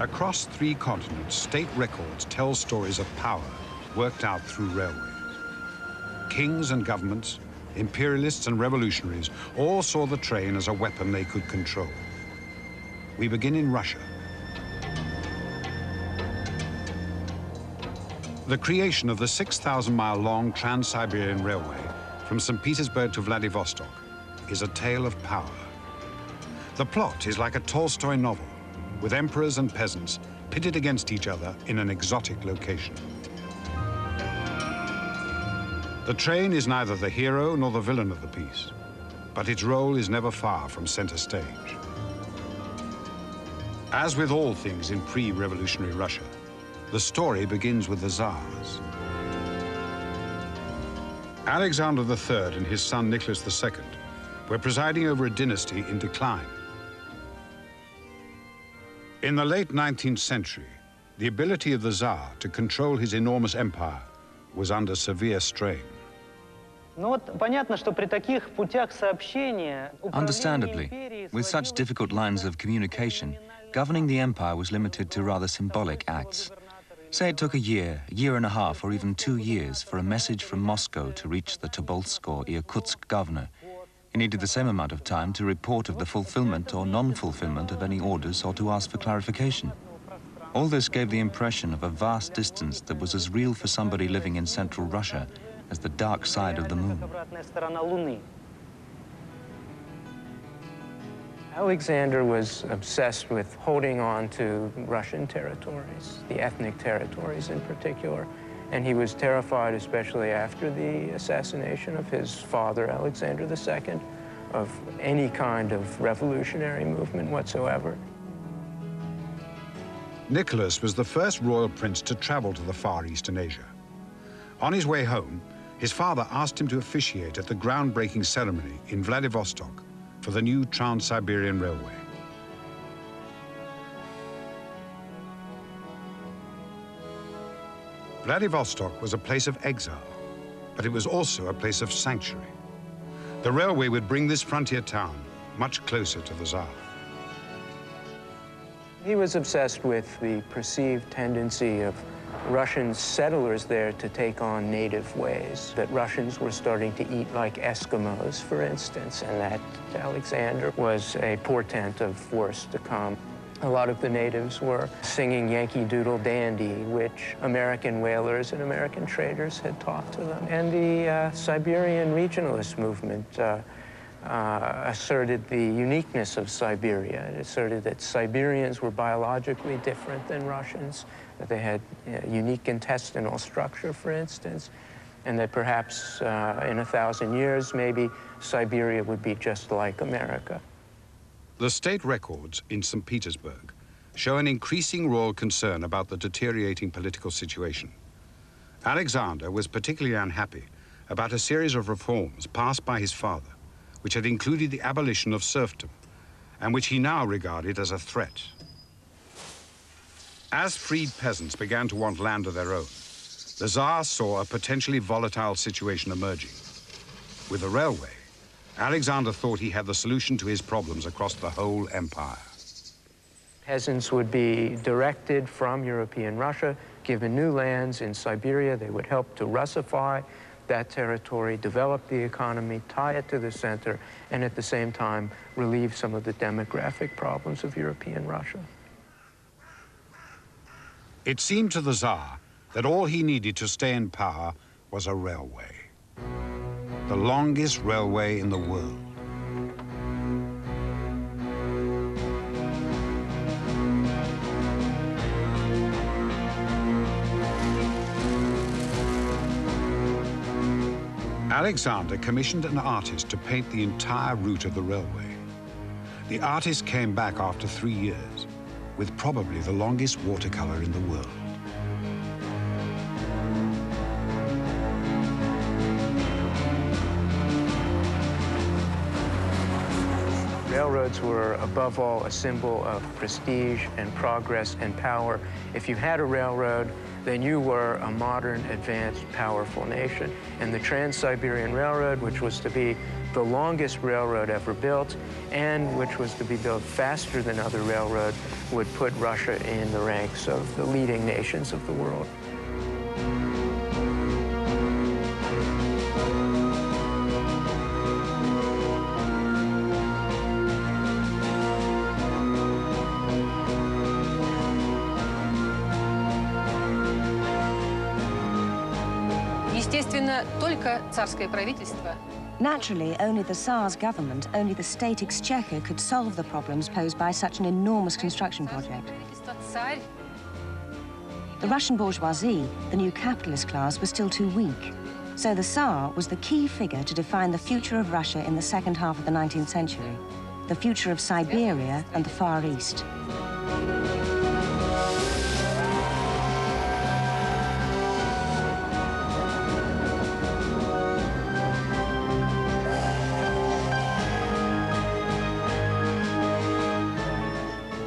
Across 3 continents, state records tell stories of power worked out through railways. Kings and governments, imperialists and revolutionaries all saw the train as a weapon they could control. We begin in Russia. The creation of the 6,000-mile-long Trans-Siberian Railway from St. Petersburg to Vladivostok is a tale of power. The plot is like a Tolstoy novel, with emperors and peasants pitted against each other in an exotic location. The train is neither the hero nor the villain of the piece, but its role is never far from center stage. As with all things in pre-revolutionary Russia, the story begins with the Tsars. Alexander III and his son Nicholas II were presiding over a dynasty in decline. In the late 19th century, the ability of the Tsar to control his enormous empire was under severe strain. Understandably, with such difficult lines of communication, governing the empire was limited to rather symbolic acts. Say it took a year and a half, or even 2 years for a message from Moscow to reach the Tobolsk or Irkutsk governor. He needed the same amount of time to report of the fulfillment or non-fulfillment of any orders or to ask for clarification. All this gave the impression of a vast distance that was as real for somebody living in central Russia as the dark side of the moon. Alexander was obsessed with holding on to Russian territories, the ethnic territories in particular, and he was terrified, especially after the assassination of his father, Alexander II, of any kind of revolutionary movement whatsoever. Nicholas was the first royal prince to travel to the Far East in Asia. On his way home, his father asked him to officiate at the groundbreaking ceremony in Vladivostok for the new Trans-Siberian Railway. Vladivostok was a place of exile, but it was also a place of sanctuary. The railway would bring this frontier town much closer to the Tsar. He was obsessed with the perceived tendency of Russian settlers there to take on native ways, that Russians were starting to eat like Eskimos, for instance, and that Alexander was a portent of worse to come. A lot of the natives were singing Yankee Doodle Dandy, which American whalers and American traders had taught to them. And the Siberian regionalist movement asserted the uniqueness of Siberia. It asserted that Siberians were biologically different than Russians, that they had unique intestinal structure, for instance, and that perhaps in 1,000 years, maybe Siberia would be just like America. The state records in St. Petersburg show an increasing royal concern about the deteriorating political situation. Alexander was particularly unhappy about a series of reforms passed by his father, which had included the abolition of serfdom, and which he now regarded as a threat. As freed peasants began to want land of their own, the Tsar saw a potentially volatile situation emerging. With the railway, Alexander thought he had the solution to his problems across the whole empire. Peasants would be directed from European Russia, given new lands in Siberia. They would help to Russify that territory, develop the economy, tie it to the center, and at the same time relieve some of the demographic problems of European Russia. It seemed to the Tsar that all he needed to stay in power was a railway. The longest railway in the world. Alexander commissioned an artist to paint the entire route of the railway. The artist came back after 3 years with probably the longest watercolor in the world. Railroads were, above all, a symbol of prestige and progress and power. If you had a railroad, then you were a modern, advanced, powerful nation. And the Trans-Siberian Railroad, which was to be the longest railroad ever built, and which was to be built faster than other railroads, would put Russia in the ranks of the leading nations of the world. Естественно, только царское правительство. Naturally, only the Tsar's government, only the state exchequer could solve the problems posed by such an enormous construction project. The Russian bourgeoisie, the new capitalist class, was still too weak. So the Tsar was the key figure to define the future of Russia in the second half of the 19th century, the future of Siberia and the Far East.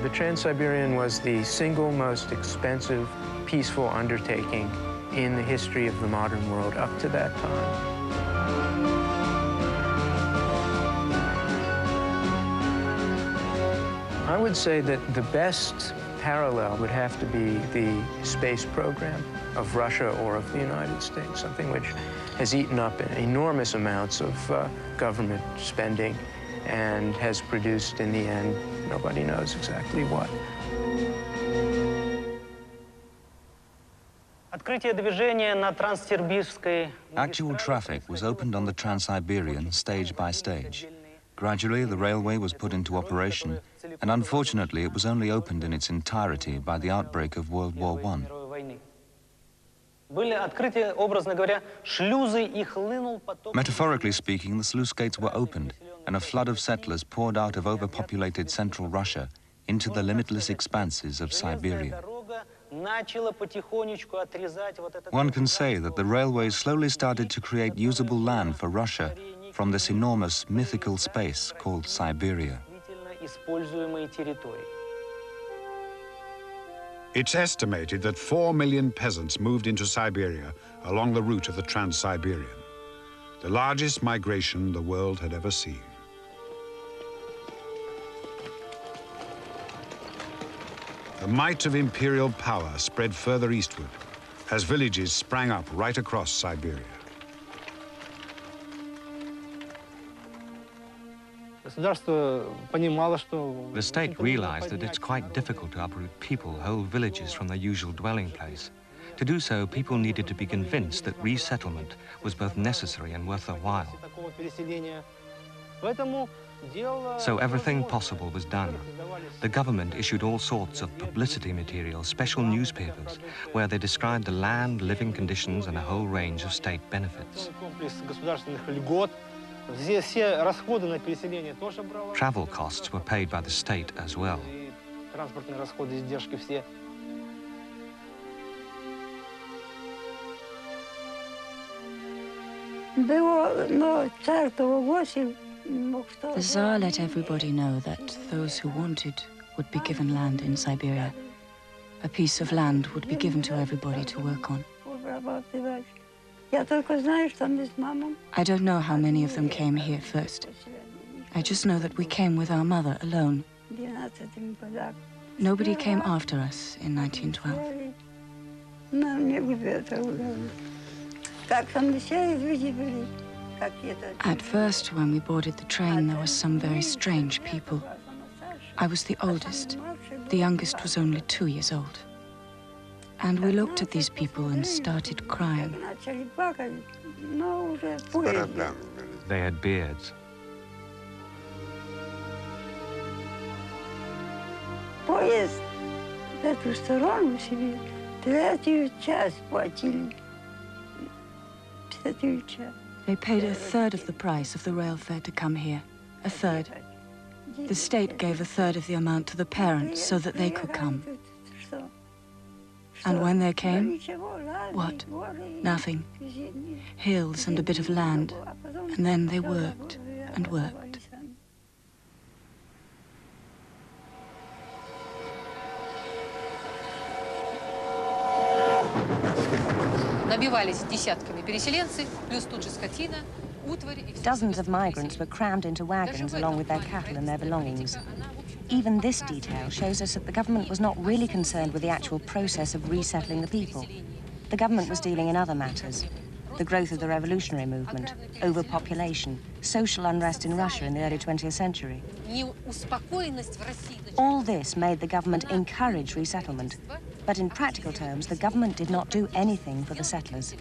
The Trans-Siberian was the single most expensive, peaceful undertaking in the history of the modern world up to that time. I would say that the best parallel would have to be the space program of Russia or of the United States, something which has eaten up enormous amounts of government spending and has produced, in the end, nobody knows exactly what. Actual traffic was opened on the Trans-Siberian stage by stage. Gradually, the railway was put into operation, and unfortunately, it was only opened in its entirety by the outbreak of World War I. Metaphorically speaking, the sluice gates were opened, and a flood of settlers poured out of overpopulated central Russia into the limitless expanses of Siberia. One can say that the railways slowly started to create usable land for Russia from this enormous mythical space called Siberia. It's estimated that 4 million peasants moved into Siberia along the route of the Trans-Siberian, the largest migration the world had ever seen. The might of imperial power spread further eastward as villages sprang up right across Siberia. The state realized that it's quite difficult to uproot people, whole villages from their usual dwelling place. To do so, people needed to be convinced that resettlement was both necessary and worth their while. So everything possible was done. The government issued all sorts of publicity material, special newspapers, where they described the land, living conditions, and a whole range of state benefits. Travel costs were paid by the state as well. The Tsar let everybody know that those who wanted would be given land in Siberia. A piece of land would be given to everybody to work on. I don't know how many of them came here first. I just know that we came with our mother alone. Nobody came after us in 1912. At first, when we boarded the train, there were some very strange people. I was the oldest. The youngest was only 2 years old. And we looked at these people and started crying. They had beards. They paid a third of the price of the rail fare to come here. A third. The state gave a third of the amount to the parents so that they could come. And when they came, what? Nothing. Hills and a bit of land. And then they worked and worked. Набивались десятками переселенцы, плюс тут же скотина, утварь и все. Dozens of migrants were crammed into wagons along with their cattle and their belongings. Even this detail shows us that the government was not really concerned with the actual process of resettling the people. The government was dealing in other matters. The growth of the revolutionary movement, overpopulation, social unrest in Russia in the early 20th century. All this made the government encourage resettlement, but in practical terms, the government did not do anything for the settlers.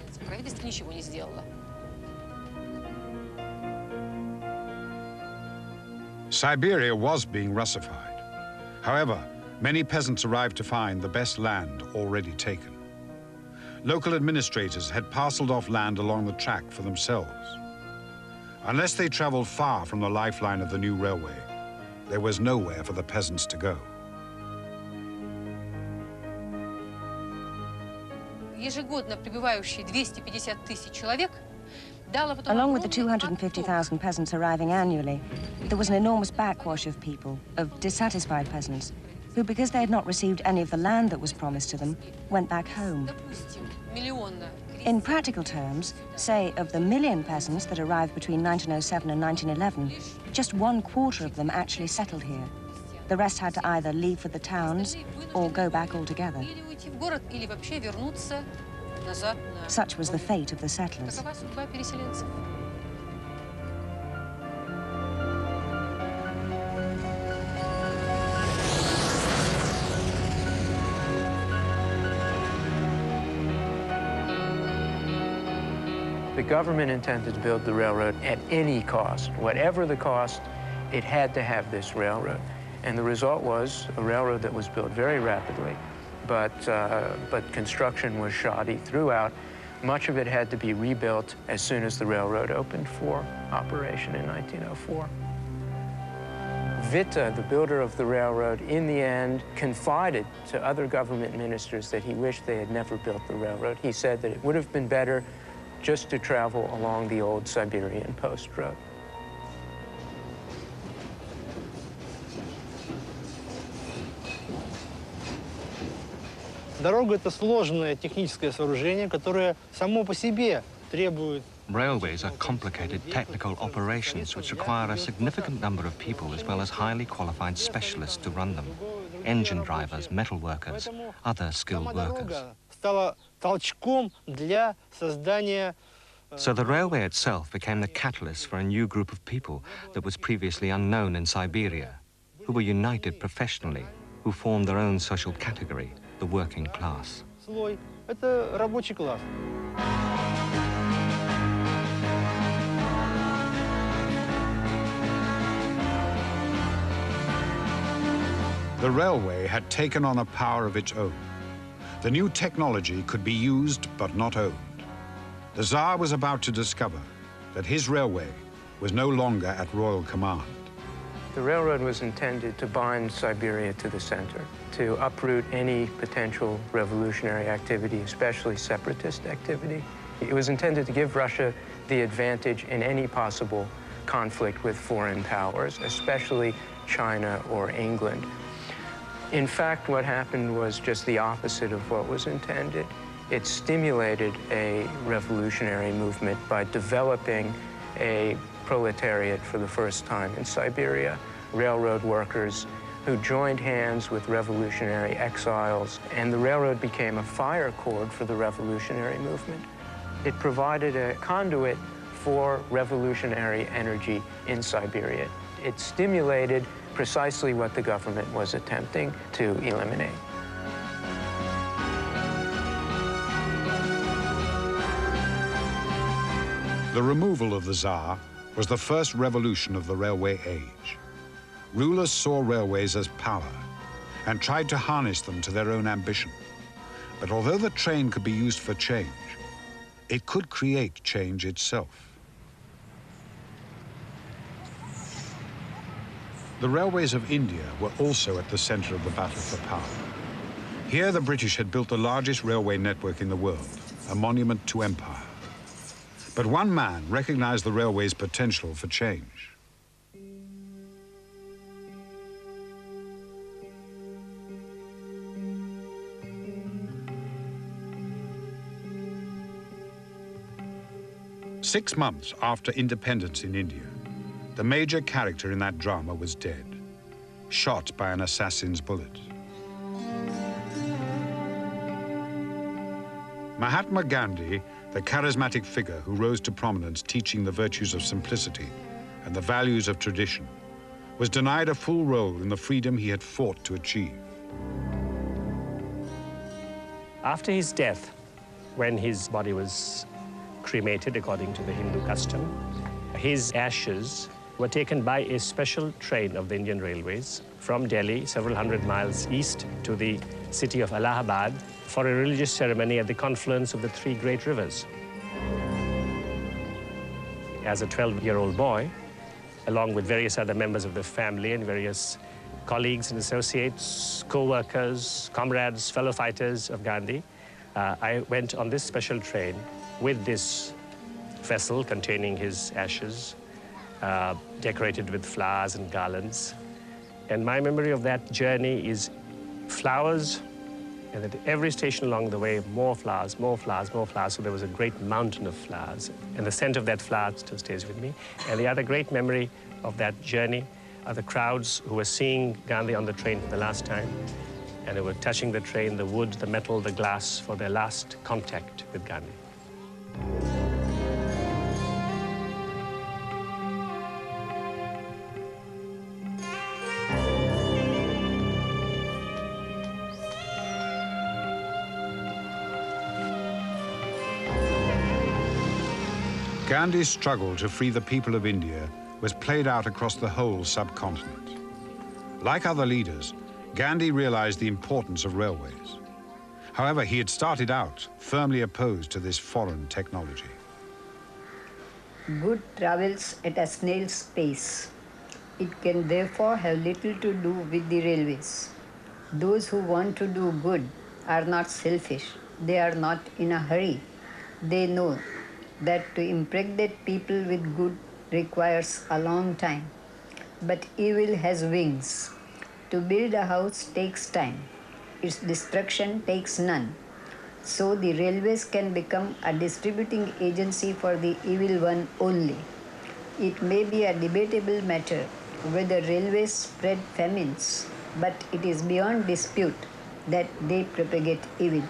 Siberia was being Russified. However, many peasants arrived to find the best land already taken. Local administrators had parceled off land along the track for themselves. Unless they traveled far from the lifeline of the new railway, there was nowhere for the peasants to go. Ежегодно прибывающие 250 тысяч человек. Along with the 250,000 peasants arriving annually, there was an enormous backwash of people, of dissatisfied peasants, who, because they had not received any of the land that was promised to them, went back home. In practical terms, say, of the 1 million peasants that arrived between 1907 and 1911, just 1/4 of them actually settled here. The rest had to either leave for the towns or go back altogether. Such was the fate of the settlers. The government intended to build the railroad at any cost. Whatever the cost, it had to have this railroad. And the result was a railroad that was built very rapidly, but construction was shoddy throughout. Much of it had to be rebuilt as soon as the railroad opened for operation in 1904. Witte, the builder of the railroad, in the end confided to other government ministers that he wished they had never built the railroad. He said that it would have been better just to travel along the old Siberian post road. Дорога — это сложное техническое сооружение, которое само по себе требует. Railways are complicated technical operations which require a significant number of people as well as highly qualified specialists to run them. Engine drivers, metal workers, other skilled workers. Стала толчком для создания. So the railway itself became the catalyst for a new group of people that was previously unknown in Siberia, who were united professionally, who formed their own social category, the working class. Слой — это рабочий класс. The railway had taken on a power of its own. The new technology could be used but not owned. The Tsar was about to discover that his railway was no longer at royal command. The railroad was intended to bind Siberia to the center, to uproot any potential revolutionary activity, especially separatist activity. It was intended to give Russia the advantage in any possible conflict with foreign powers, especially China or England. In fact, what happened was just the opposite of what was intended. It stimulated a revolutionary movement by developing a proletariat for the first time in Siberia, railroad workers who joined hands with revolutionary exiles, and the railroad became a fire cord for the revolutionary movement. It provided a conduit for revolutionary energy in Siberia. It stimulated precisely what the government was attempting to eliminate. The removal of the Tsar was the first revolution of the railway age. Rulers saw railways as power and tried to harness them to their own ambition. But although the train could be used for change, it could create change itself. The railways of India were also at the center of the battle for power. Here, the British had built the largest railway network in the world, a monument to empire. But one man recognized the railway's potential for change. 6 months after independence in India, the major character in that drama was dead, shot by an assassin's bullet. Mahatma Gandhi, the charismatic figure who rose to prominence teaching the virtues of simplicity and the values of tradition, was denied a full role in the freedom he had fought to achieve. After his death, when his body was cremated according to the Hindu custom, his ashes were taken by a special train of the Indian Railways from Delhi, several hundred miles east, to the city of Allahabad for a religious ceremony at the confluence of the three great rivers. As a 12-year-old boy, along with various other members of the family and various colleagues and associates, co-workers, comrades, fellow fighters of Gandhi, I went on this special train with this vessel containing his ashes, decorated with flowers and garlands. And my memory of that journey is flowers, and at every station along the way, more flowers, more flowers, more flowers. So there was a great mountain of flowers, and the scent of that flower still stays with me. And the other great memory of that journey are the crowds who were seeing Gandhi on the train for the last time, and they were touching the train, the wood, the metal, the glass, for their last contact with Gandhi. Gandhi's struggle to free the people of India was played out across the whole subcontinent. Like other leaders, Gandhi realized the importance of railways. However, he had started out firmly opposed to this foreign technology. Good travels at a snail's pace. It can therefore have little to do with the railways. Those who want to do good are not selfish. They are not in a hurry. They know that to impregnate people with good requires a long time. But evil has wings. To build a house takes time. Its destruction takes none. So the railways can become a distributing agency for the evil one only. It may be a debatable matter whether railways spread famines, but it is beyond dispute that they propagate evil.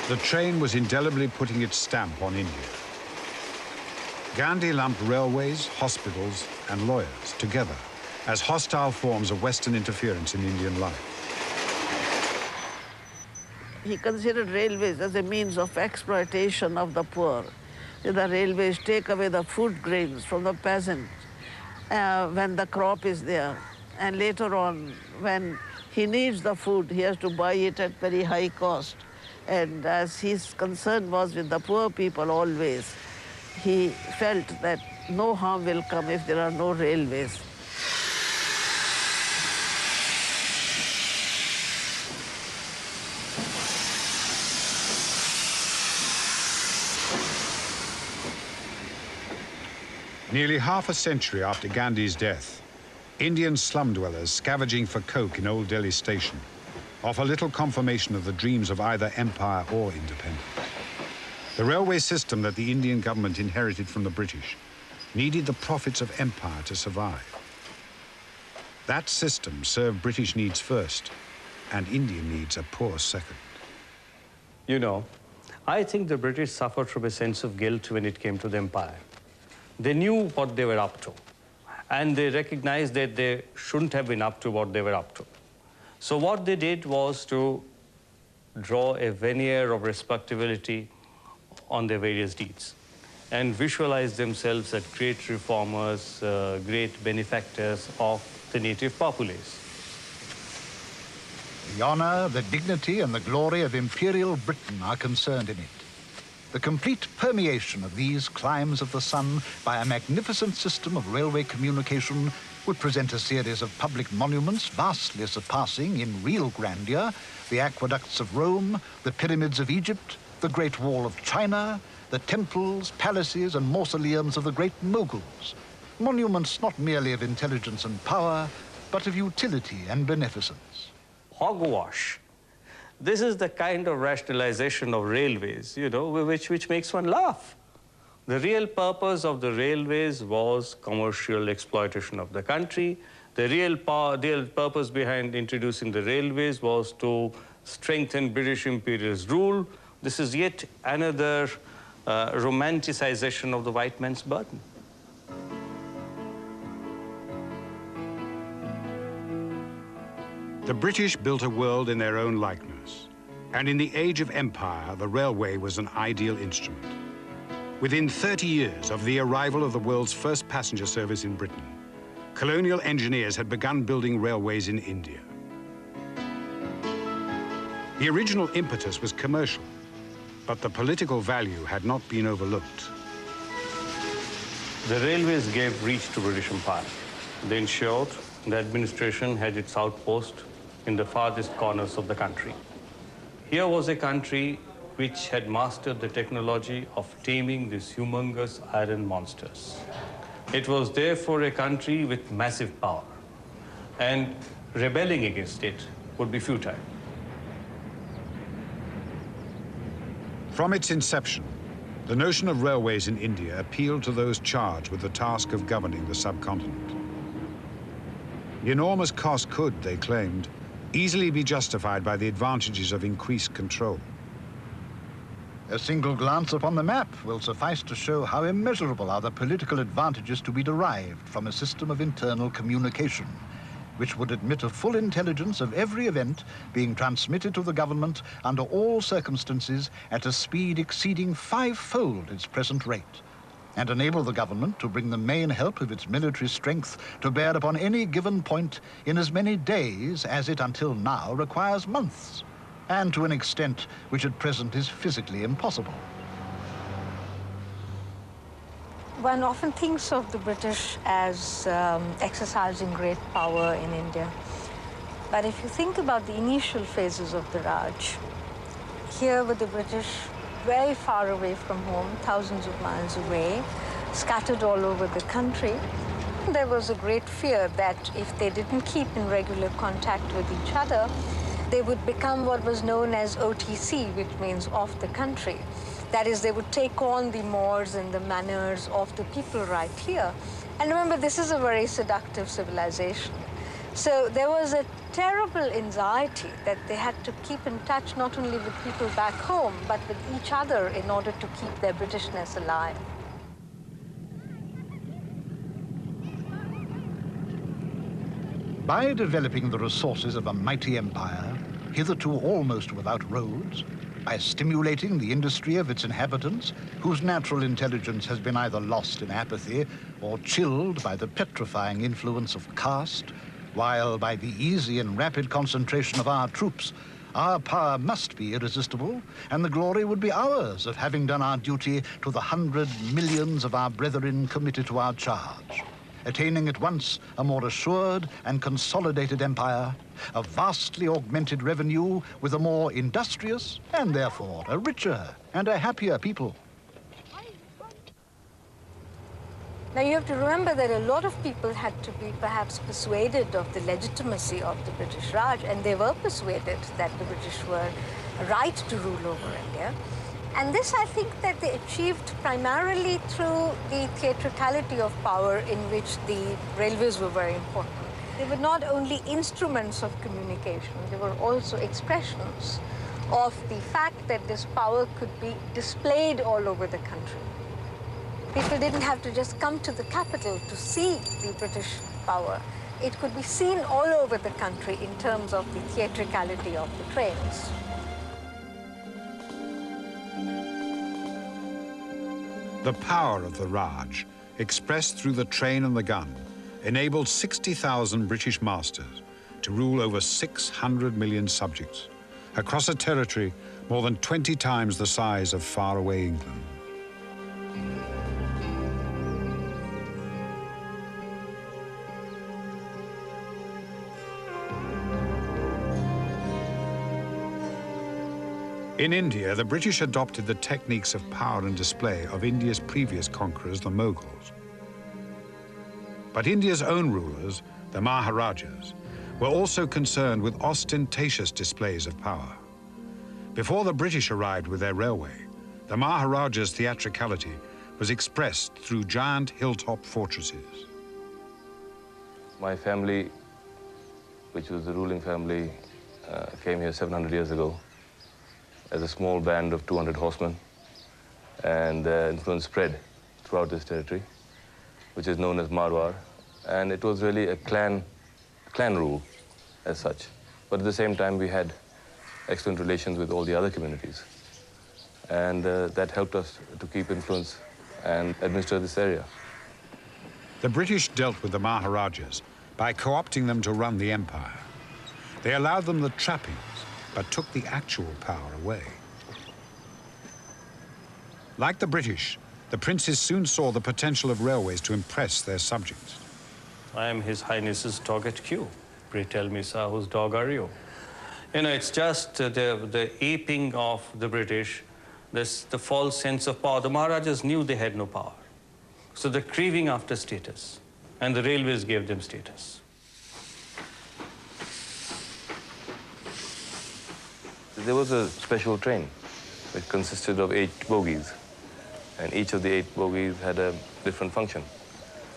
The train was indelibly putting its stamp on India. Gandhi lumped railways, hospitals, and lawyers together as hostile forms of Western interference in Indian life. He considered railways as a means of exploitation of the poor. The railways take away the food grains from the peasant when the crop is there. And later on, when he needs the food, he has to buy it at very high cost. And as his concern was with the poor people always, he felt that no harm will come if there are no railways. Nearly half a century after Gandhi's death, Indian slum dwellers scavenging for coke in Old Delhi Station offer little confirmation of the dreams of either empire or independence. The railway system that the Indian government inherited from the British needed the profits of empire to survive. That system served British needs first and Indian needs a poor second. You know, I think the British suffered from a sense of guilt when it came to the empire. They knew what they were up to, and they recognized that they shouldn't have been up to what they were up to. So what they did was to draw a veneer of respectability on their various deeds and visualize themselves as great reformers, great benefactors of the native populace. The honor, the dignity, and the glory of imperial Britain are concerned in it. The complete permeation of these climes of the sun by a magnificent system of railway communication would present a series of public monuments vastly surpassing in real grandeur the aqueducts of Rome, the pyramids of Egypt, the Great Wall of China, the temples, palaces, and mausoleums of the great moguls. Monuments not merely of intelligence and power, but of utility and beneficence. hogwash. This is the kind of rationalization of railways, you know, which makes one laugh. The real purpose of the railways was commercial exploitation of the country. The real purpose behind introducing the railways was to strengthen British imperialist rule. This is yet another romanticization of the white man's burden. The British built a world in their own likeness, and in the age of empire, the railway was an ideal instrument. Within 30 years of the arrival of the world's first passenger service in Britain, colonial engineers had begun building railways in India. The original impetus was commercial, but the political value had not been overlooked. The railways gave reach to British Empire. They ensured the administration had its outpost in the farthest corners of the country. Here was a country which had mastered the technology of taming these humongous iron monsters. It was therefore a country with massive power, and rebelling against it would be futile. From its inception, the notion of railways in India appealed to those charged with the task of governing the subcontinent. The enormous cost could, they claimed, easily be justified by the advantages of increased control. A single glance upon the map will suffice to show how immeasurable are the political advantages to be derived from a system of internal communication, which would admit a full intelligence of every event being transmitted to the government under all circumstances at a speed exceeding 5-fold its present rate, and enable the government to bring the main help of its military strength to bear upon any given point in as many days as it until now requires months, and to an extent which at present is physically impossible. One often thinks of the British as exercising great power in India. But if you think about the initial phases of the Raj, here were the British very far away from home, thousands of miles away, scattered all over the country. There was a great fear that if they didn't keep in regular contact with each other, they would become what was known as OTC, which means off the country. That is, they would take on the mores and the manners of the people right here. And remember, this is a very seductive civilization. So there was a terrible anxiety that they had to keep in touch not only with people back home, but with each other in order to keep their Britishness alive. By developing the resources of a mighty empire, hitherto almost without roads, by stimulating the industry of its inhabitants, whose natural intelligence has been either lost in apathy or chilled by the petrifying influence of caste, while by the easy and rapid concentration of our troops, our power must be irresistible, and the glory would be ours of having done our duty to the 100 millions of our brethren committed to our charge, attaining at once a more assured and consolidated empire, a vastly augmented revenue with a more industrious and therefore a richer and a happier people. Now you have to remember that a lot of people had to be perhaps persuaded of the legitimacy of the British Raj, and they were persuaded that the British were right to rule over India. And this, I think, that they achieved primarily through the theatricality of power in which the railways were very important. They were not only instruments of communication, they were also expressions of the fact that this power could be displayed all over the country. People didn't have to just come to the capital to see the British power. It could be seen all over the country in terms of the theatricality of the trains. The power of the Raj, expressed through the train and the gun, enabled 60,000 British masters to rule over 600 million subjects across a territory more than 20 times the size of faraway England. In India, the British adopted the techniques of power and display of India's previous conquerors, the Mughals. But India's own rulers, the Maharajas, were also concerned with ostentatious displays of power. Before the British arrived with their railway, the Maharaja's theatricality was expressed through giant hilltop fortresses. My family, which was the ruling family, came here 700 years ago as a small band of 200 horsemen, and the influence spread throughout this territory, which is known as Marwar, and it was really a clan rule as such. But at the same time, we had excellent relations with all the other communities, and that helped us to keep influence and administer this area. The British dealt with the Maharajas by co-opting them to run the empire. They allowed them the trappings, but took the actual power away. Like the British, the princes soon saw the potential of railways to impress their subjects. I am His Highness's dog at Q. Pray tell me, sir, whose dog are you? You know, it's just the aping of the British, the false sense of power. The Maharajas knew they had no power. So they're craving after status, and the railways gave them status. There was a special train which consisted of 8 bogies, and each of the 8 bogies had a different function.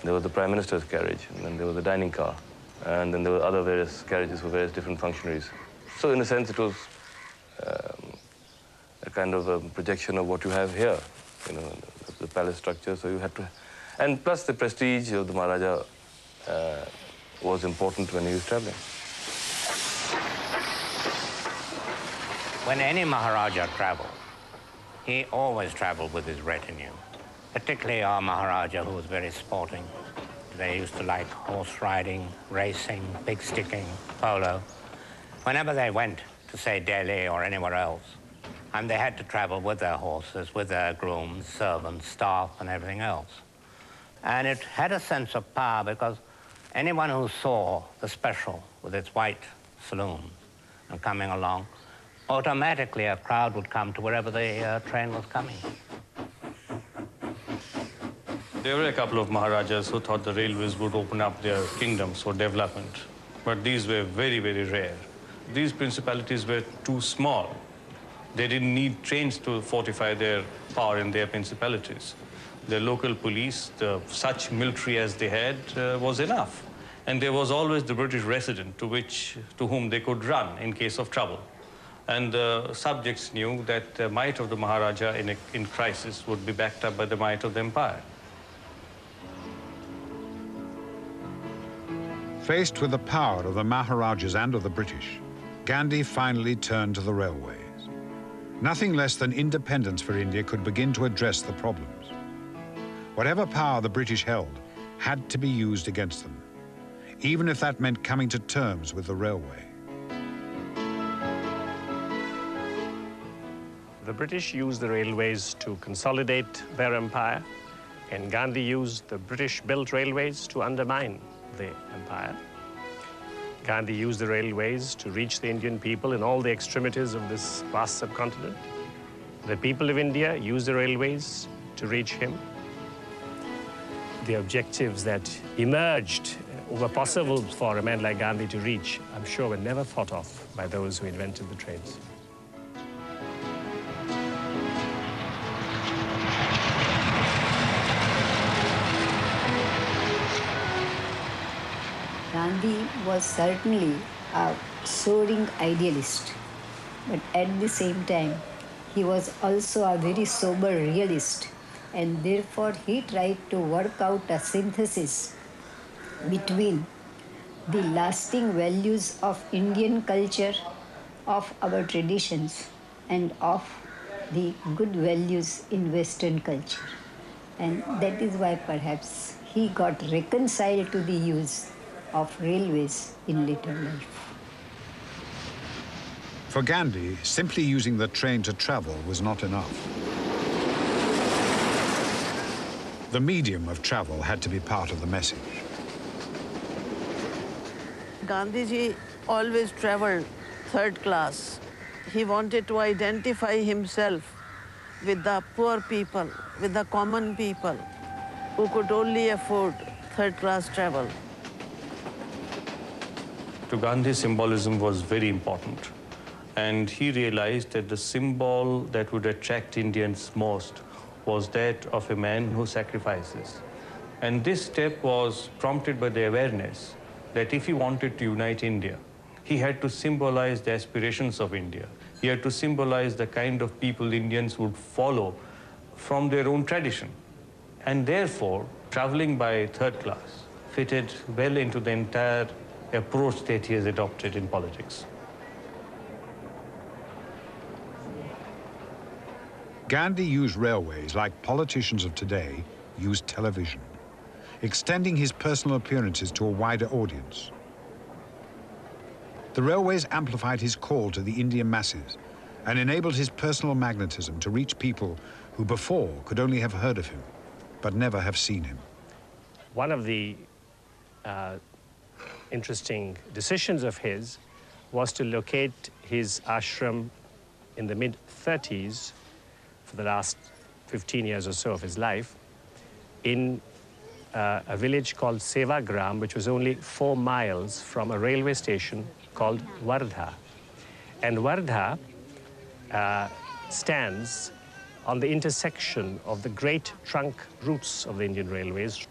There was the Prime Minister's carriage, and then there was the dining car, and then there were other various carriages for various different functionaries. So in a sense, it was a kind of a projection of what you have here, you know, the palace structure. So you had to, and plus the prestige of the Maharaja was important when he was traveling. When any Maharaja traveled, he always traveled with his retinue, particularly our Maharaja, who was very sporting. They used to like horse riding, racing, pig sticking, polo. Whenever they went to, say, Delhi or anywhere else, and they had to travel with their horses, with their grooms, servants, staff, and everything else. And it had a sense of power because anyone who saw the special with its white saloon and coming along, automatically a crowd would come to wherever the train was coming. There were a couple of Maharajas who thought the railways would open up their kingdoms for development, but these were very, very rare. These principalities were too small. They didn't need trains to fortify their power in their principalities. The local police, such military as they had, was enough. And there was always the British resident to whom they could run in case of trouble. And the subjects knew that the might of the Maharaja in crisis would be backed up by the might of the empire. Faced with the power of the Maharajas and of the British, Gandhi finally turned to the railways. Nothing less than independence for India could begin to address the problems. Whatever power the British held had to be used against them, even if that meant coming to terms with the railway. The British used the railways to consolidate their empire, and Gandhi used the British-built railways to undermine the empire. Gandhi used the railways to reach the Indian people in all the extremities of this vast subcontinent. The people of India used the railways to reach him. The objectives that emerged were possible for a man like Gandhi to reach, I'm sure, were never thought of by those who invented the trains. Gandhi was certainly a soaring idealist, but at the same time, he was also a very sober realist, and therefore he tried to work out a synthesis between the lasting values of Indian culture, of our traditions, and of the good values in Western culture. And that is why perhaps he got reconciled to the use of railways in later life. For Gandhi, simply using the train to travel was not enough. The medium of travel had to be part of the message. Gandhiji always traveled third class. He wanted to identify himself with the poor people, with the common people who could only afford third class travel. To Gandhi, symbolism was very important. And he realized that the symbol that would attract Indians most was that of a man who sacrifices. And this step was prompted by the awareness that if he wanted to unite India, he had to symbolize the aspirations of India. He had to symbolize the kind of people Indians would follow from their own tradition. And therefore, traveling by third class fitted well into the entire approach that he has adopted in politics. Gandhi used railways like politicians of today use television, extending his personal appearances to a wider audience. The railways amplified his call to the Indian masses and enabled his personal magnetism to reach people who before could only have heard of him, but never have seen him. One of the interesting decisions of his was to locate his ashram in the mid-30s for the last 15 years or so of his life in a village called Sevagram, which was only 4 miles from a railway station called Wardha. And Wardha stands on the intersection of the great trunk routes of the Indian railways.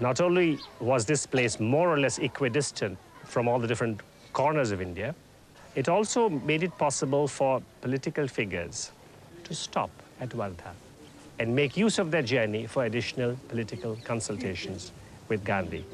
Not only was this place more or less equidistant from all the different corners of India, it also made it possible for political figures to stop at Wardha and make use of their journey for additional political consultations with Gandhi.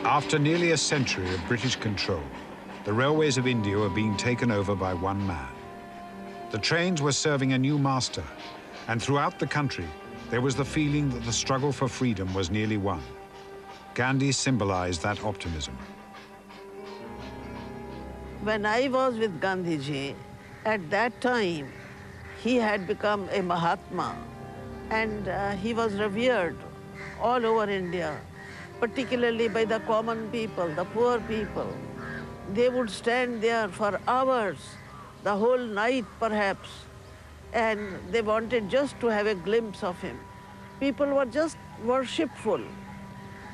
After nearly a century of British control, the railways of India were being taken over by one man. The trains were serving a new master, and throughout the country, there was the feeling that the struggle for freedom was nearly won. Gandhi symbolized that optimism. When I was with Gandhiji, at that time, he had become a Mahatma, and he was revered all over India, particularly by the common people, the poor people. They would stand there for hours, the whole night perhaps, and they wanted just to have a glimpse of him. People were just worshipful,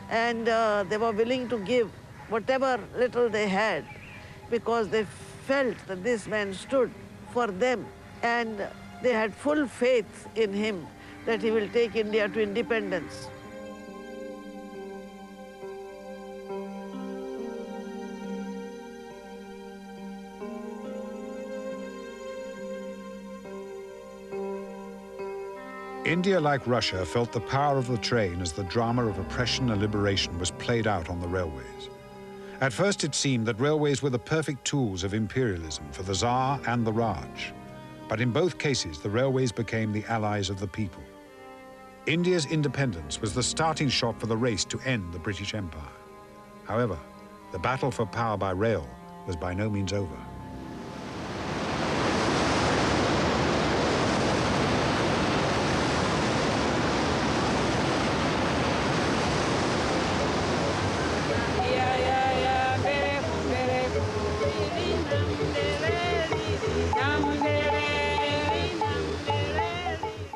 and they were willing to give whatever little they had because they felt that this man stood for them, and they had full faith in him that he will take India to independence. India, like Russia, felt the power of the train as the drama of oppression and liberation was played out on the railways. At first, it seemed that railways were the perfect tools of imperialism for the Tsar and the Raj. But in both cases, the railways became the allies of the people. India's independence was the starting shot for the race to end the British Empire. However, the battle for power by rail was by no means over.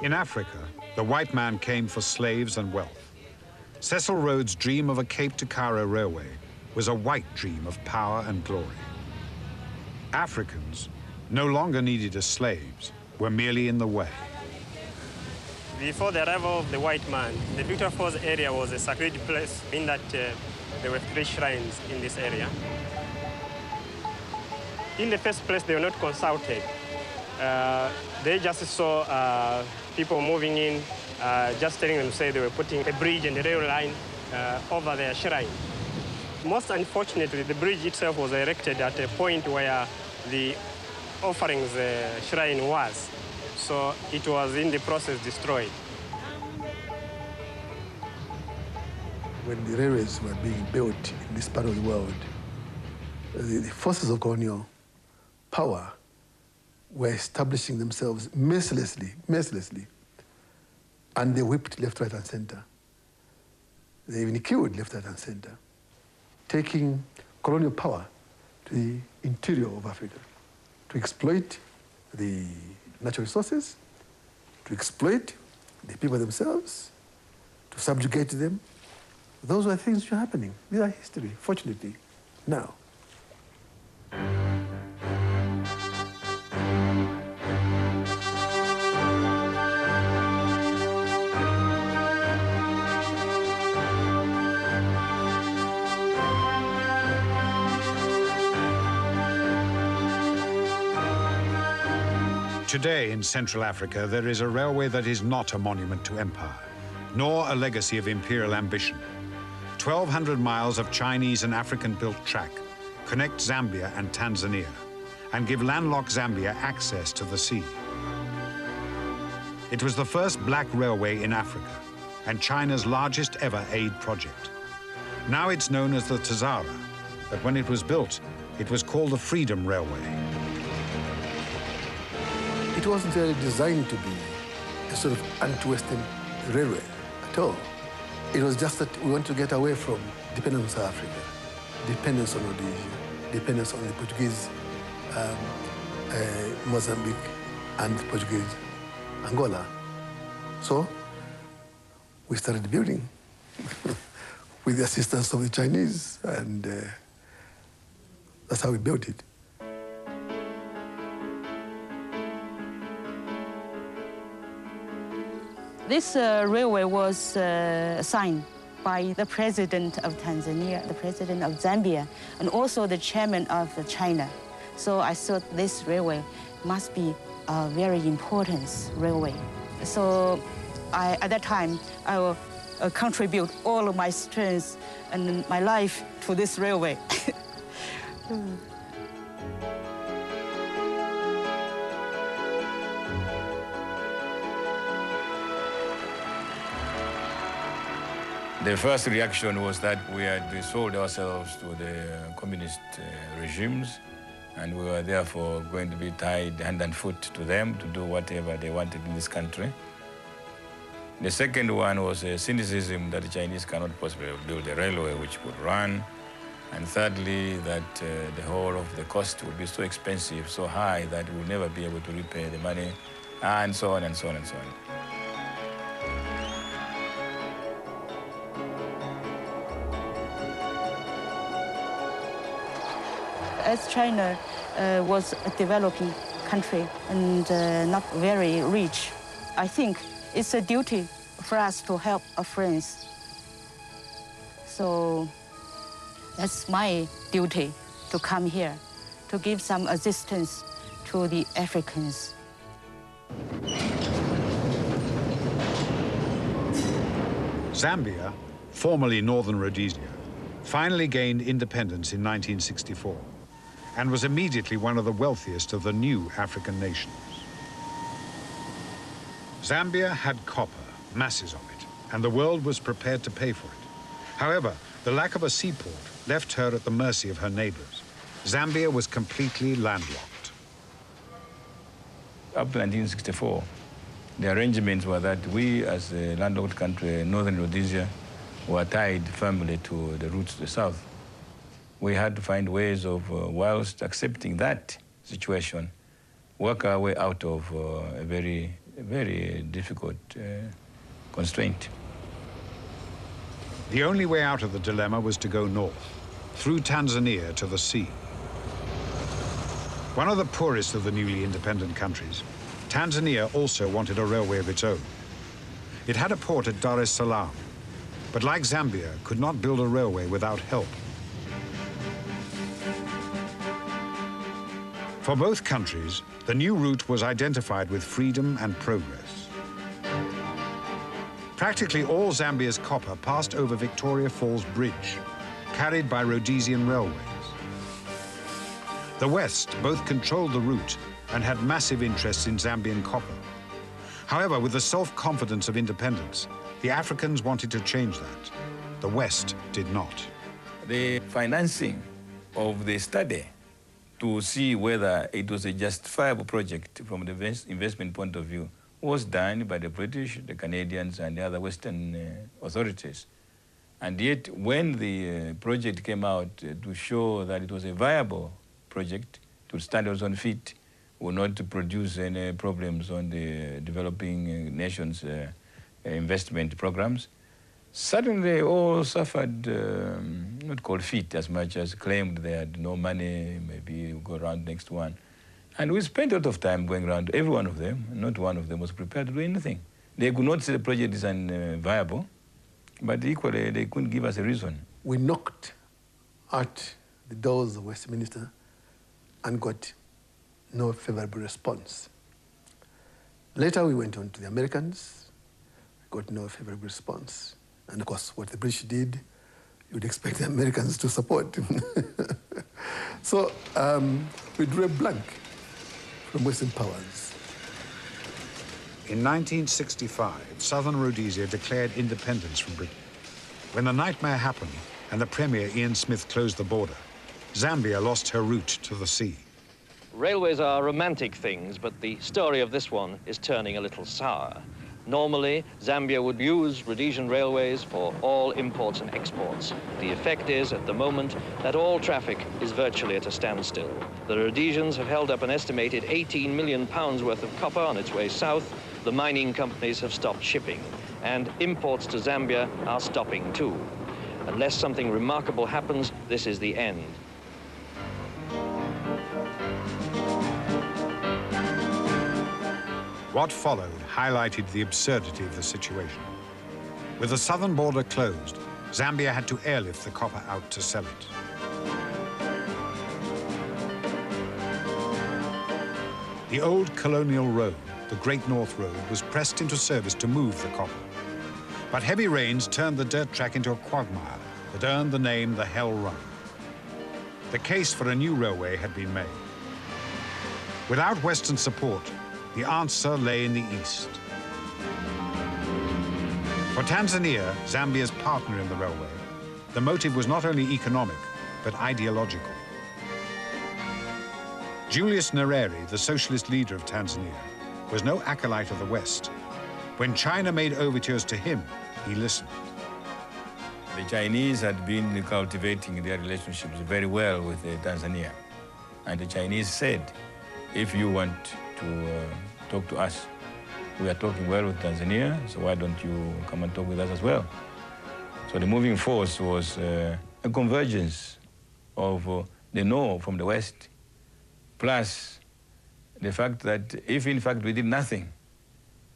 In Africa, the white man came for slaves and wealth. Cecil Rhodes's dream of a Cape to Cairo railway was a white dream of power and glory. Africans, no longer needed as slaves, were merely in the way. Before the arrival of the white man, the Victoria Falls area was a sacred place in that there were 3 shrines in this area. In the first place, they were not consulted. They just saw people moving in, just telling them, say they were putting a bridge and a rail line over their shrine. Most unfortunately, the bridge itself was erected at a point where the offerings shrine was. So it was in the process destroyed. When the railways were being built in this part of the world, the forces of colonial power were establishing themselves mercilessly And they whipped left, right, and center. They even killed left, right, and center, taking colonial power to the interior of Africa to exploit the natural resources, to exploit the people themselves, to subjugate them. Those are things which are happening. These are history, fortunately, now. Today in Central Africa, there is a railway that is not a monument to empire, nor a legacy of imperial ambition. 1,200 miles of Chinese and African-built track connect Zambia and Tanzania and give landlocked Zambia access to the sea. It was the first black railway in Africa and China's largest ever aid project. Now it's known as the Tazara, but when it was built, it was called the Freedom Railway. It wasn't really designed to be a sort of anti-Western railway at all. It was just that we want to get away from dependence on Africa, dependence on Rhodesia, dependence on the Portuguese Mozambique and Portuguese Angola. So we started building with the assistance of the Chinese, and that's how we built it. This railway was signed by the president of Tanzania, the president of Zambia, and also the chairman of China. So I thought this railway must be a very important railway. So at that time, I will contribute all of my strength and my life to this railway. The first reaction was that we had sold ourselves to the communist regimes, and we were therefore going to be tied hand and foot to them to do whatever they wanted in this country. The second one was a cynicism that the Chinese cannot possibly build a railway which would run. And thirdly, that the whole of the cost would be so expensive, so high, that we would never be able to repay the money, and so on and so on and so on. As China was a developing country and not very rich, I think it's a duty for us to help our friends. So that's my duty to come here, to give some assistance to the Africans. Zambia, formerly Northern Rhodesia, finally gained independence in 1964 and was immediately one of the wealthiest of the new African nations. Zambia had copper, masses of it, and the world was prepared to pay for it. However, the lack of a seaport left her at the mercy of her neighbors. Zambia was completely landlocked. Up to 1964, the arrangements were that we, as a landlocked country, Northern Rhodesia, were tied firmly to the routes to the south. We had to find ways of, whilst accepting that situation, work our way out of a very, very difficult constraint. The only way out of the dilemma was to go north, through Tanzania to the sea. One of the poorest of the newly independent countries, Tanzania also wanted a railway of its own. It had a port at Dar es Salaam, but like Zambia, could not build a railway without help. For both countries, the new route was identified with freedom and progress. Practically all Zambia's copper passed over Victoria Falls Bridge, carried by Rhodesian railways. The West both controlled the route and had massive interests in Zambian copper. However, with the self-confidence of independence, the Africans wanted to change that. The West did not. The financing of the study to see whether it was a justifiable project from the investment point of view was done by the British, the Canadians, and the other Western authorities. And yet, when the project came out to show that it was a viable project to stand on its own feet, would not to produce any problems on the developing nations' investment programs, suddenly all suffered, not cold feet as much as claimed they had no money, maybe go around next one. And we spent a lot of time going around every one of them. Not one of them was prepared to do anything. They could not say the project is unviable, but equally they couldn't give us a reason. We knocked at the doors of Westminster and got no favorable response. Later we went on to the Americans, got no favorable response. And of course, what the British did, you'd expect the Americans to support. So we drew a blank from Western powers. In 1965, southern Rhodesia declared independence from Britain. When the nightmare happened and the Premier Ian Smith closed the border, Zambia lost her route to the sea. Railways are romantic things, but the story of this one is turning a little sour. Normally, Zambia would use Rhodesian railways for all imports and exports. The effect is, at the moment, that all traffic is virtually at a standstill. The Rhodesians have held up an estimated £18 million worth of copper on its way south. The mining companies have stopped shipping, and imports to Zambia are stopping too. Unless something remarkable happens, this is the end. What followed highlighted the absurdity of the situation. With the southern border closed, Zambia had to airlift the copper out to sell it. The old colonial road, the Great North Road, was pressed into service to move the copper. But heavy rains turned the dirt track into a quagmire that earned the name the Hell Run. The case for a new railway had been made. Without Western support, the answer lay in the east. For Tanzania, Zambia's partner in the railway, the motive was not only economic, but ideological. Julius Nyerere, the socialist leader of Tanzania, was no acolyte of the West. When China made overtures to him, he listened. The Chinese had been cultivating their relationships very well with Tanzania. And the Chinese said, if you want to talk to us, we are talking well with Tanzania, so why don't you come and talk with us as well? So the moving force was a convergence of the no from the West, plus the fact that if in fact we did nothing,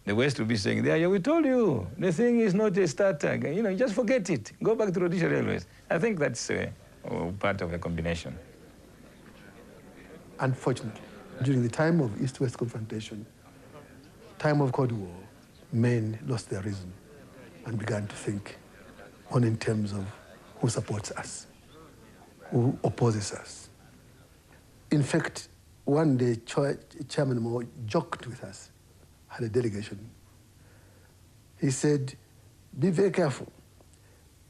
the West would be saying, yeah, we told you, the thing is not a starter, just forget it, go back to Rhodesia Railways. I think that's part of the combination. Unfortunately, during the time of East-West confrontation, time of Cold War, men lost their reason and began to think only in terms of who supports us, who opposes us. In fact, one day, Chairman Mao joked with us, had a delegation. He said, be very careful.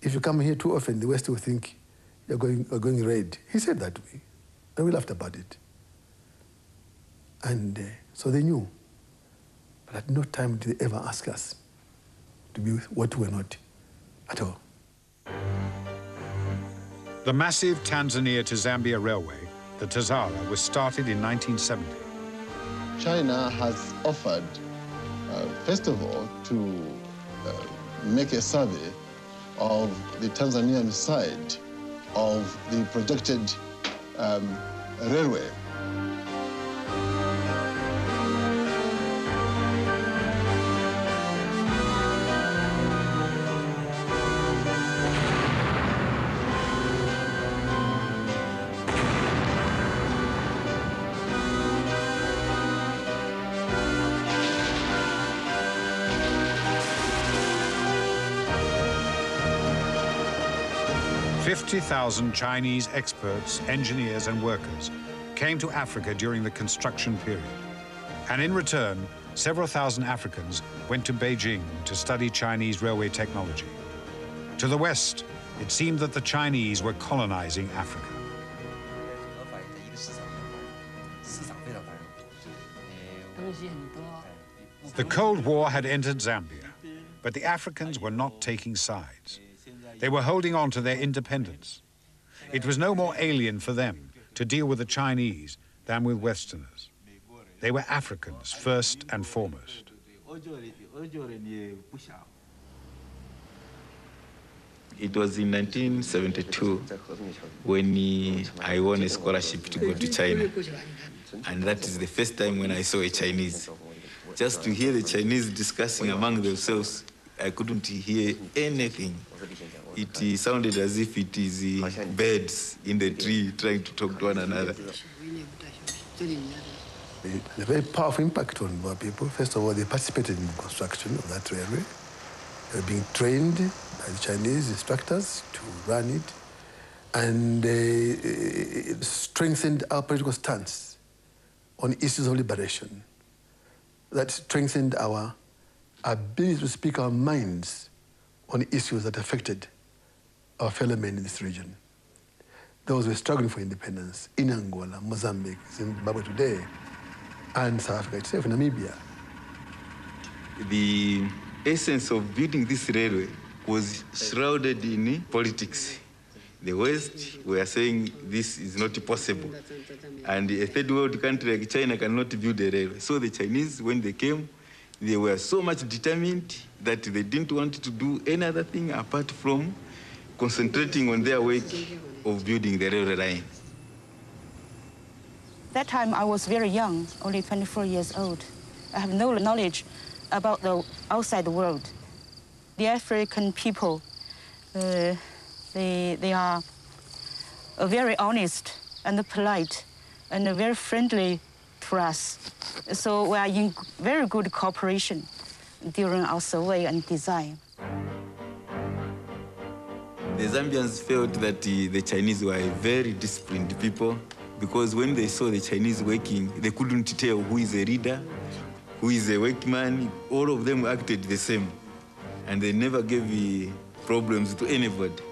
If you come here too often, the West will think you're going red. He said that to me, and we laughed about it. And so they knew. But at no time did they ever ask us to be what we're not at all. The massive Tanzania to Zambia railway, the Tazara, was started in 1970. China has offered, first of all, to make a survey of the Tanzanian side of the projected railway. $50,000 Chinese experts, engineers, and workers came to Africa during the construction period. And in return, several thousand Africans went to Beijing to study Chinese railway technology. To the West, it seemed that the Chinese were colonizing Africa. The Cold War had entered Zambia, but the Africans were not taking sides. They were holding on to their independence. It was no more alien for them to deal with the Chinese than with Westerners. They were Africans first and foremost. It was in 1972 when I won a scholarship to go to China. And that is the first time when I saw a Chinese. Just to hear the Chinese discussing among themselves, I couldn't hear anything. It sounded as if it is birds in the tree trying to talk to one another. A very powerful impact on our people. First of all, they participated in the construction of that railway. They were being trained by the Chinese instructors to run it, and it strengthened our political stance on issues of liberation. That strengthened our ability to speak our minds on issues that affected our fellow men in this region. Those who were struggling for independence in Angola, Mozambique, Zimbabwe today, and South Africa itself, Namibia. The essence of building this railway was shrouded in politics. The West were saying this is not possible. And a third world country like China cannot build a railway. So the Chinese, when they came, they were so much determined that they didn't want to do any other thing apart from concentrating on their work of building the railway line. That time I was very young, only 24 years old. I have no knowledge about the outside world. The African people, they are very honest and polite and very friendly to us. So we are in very good cooperation during our survey and design. The Zambians felt that the Chinese were very disciplined people, because when they saw the Chinese working, they couldn't tell who is a leader, who is a workman. All of them acted the same, and they never gave problems to anybody.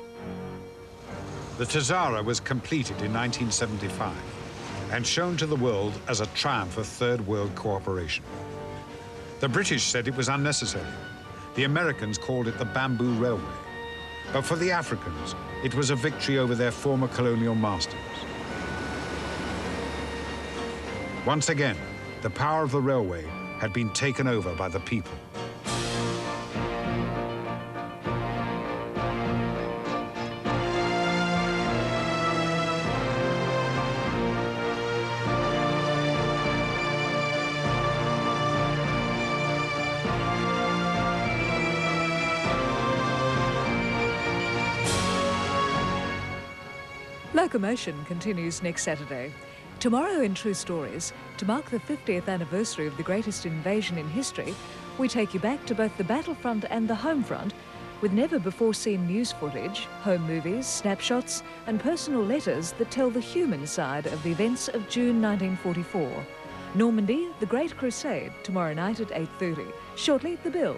The Tazara was completed in 1975 and shown to the world as a triumph of Third World cooperation. The British said it was unnecessary. The Americans called it the Bamboo Railway. But for the Africans, it was a victory over their former colonial masters. Once again, the power of the railway had been taken over by the people. Locomotion continues next Saturday. Tomorrow in True Stories, to mark the 50th anniversary of the greatest invasion in history, we take you back to both the battlefront and the home front with never-before-seen news footage, home movies, snapshots and personal letters that tell the human side of the events of June 1944. Normandy, The Great Crusade, tomorrow night at 8:30. Shortly, The Bill.